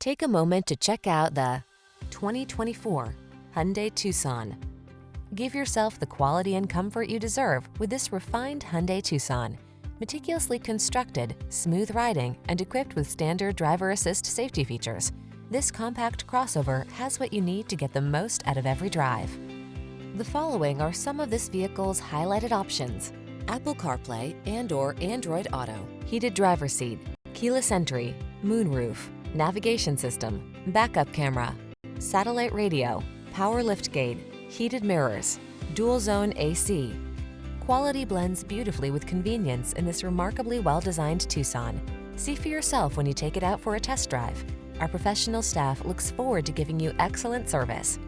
Take a moment to check out the 2024 Hyundai Tucson. Give yourself the quality and comfort you deserve with this refined Hyundai Tucson. Meticulously constructed, smooth riding, and equipped with standard driver assist safety features, this compact crossover has what you need to get the most out of every drive. The following are some of this vehicle's highlighted options: Apple CarPlay and/or Android Auto, heated driver's seat, keyless entry, moonroof, navigation system, backup camera, satellite radio, power liftgate, heated mirrors, dual zone AC. Quality blends beautifully with convenience in this remarkably well-designed Tucson. See for yourself when you take it out for a test drive. Our professional staff looks forward to giving you excellent service.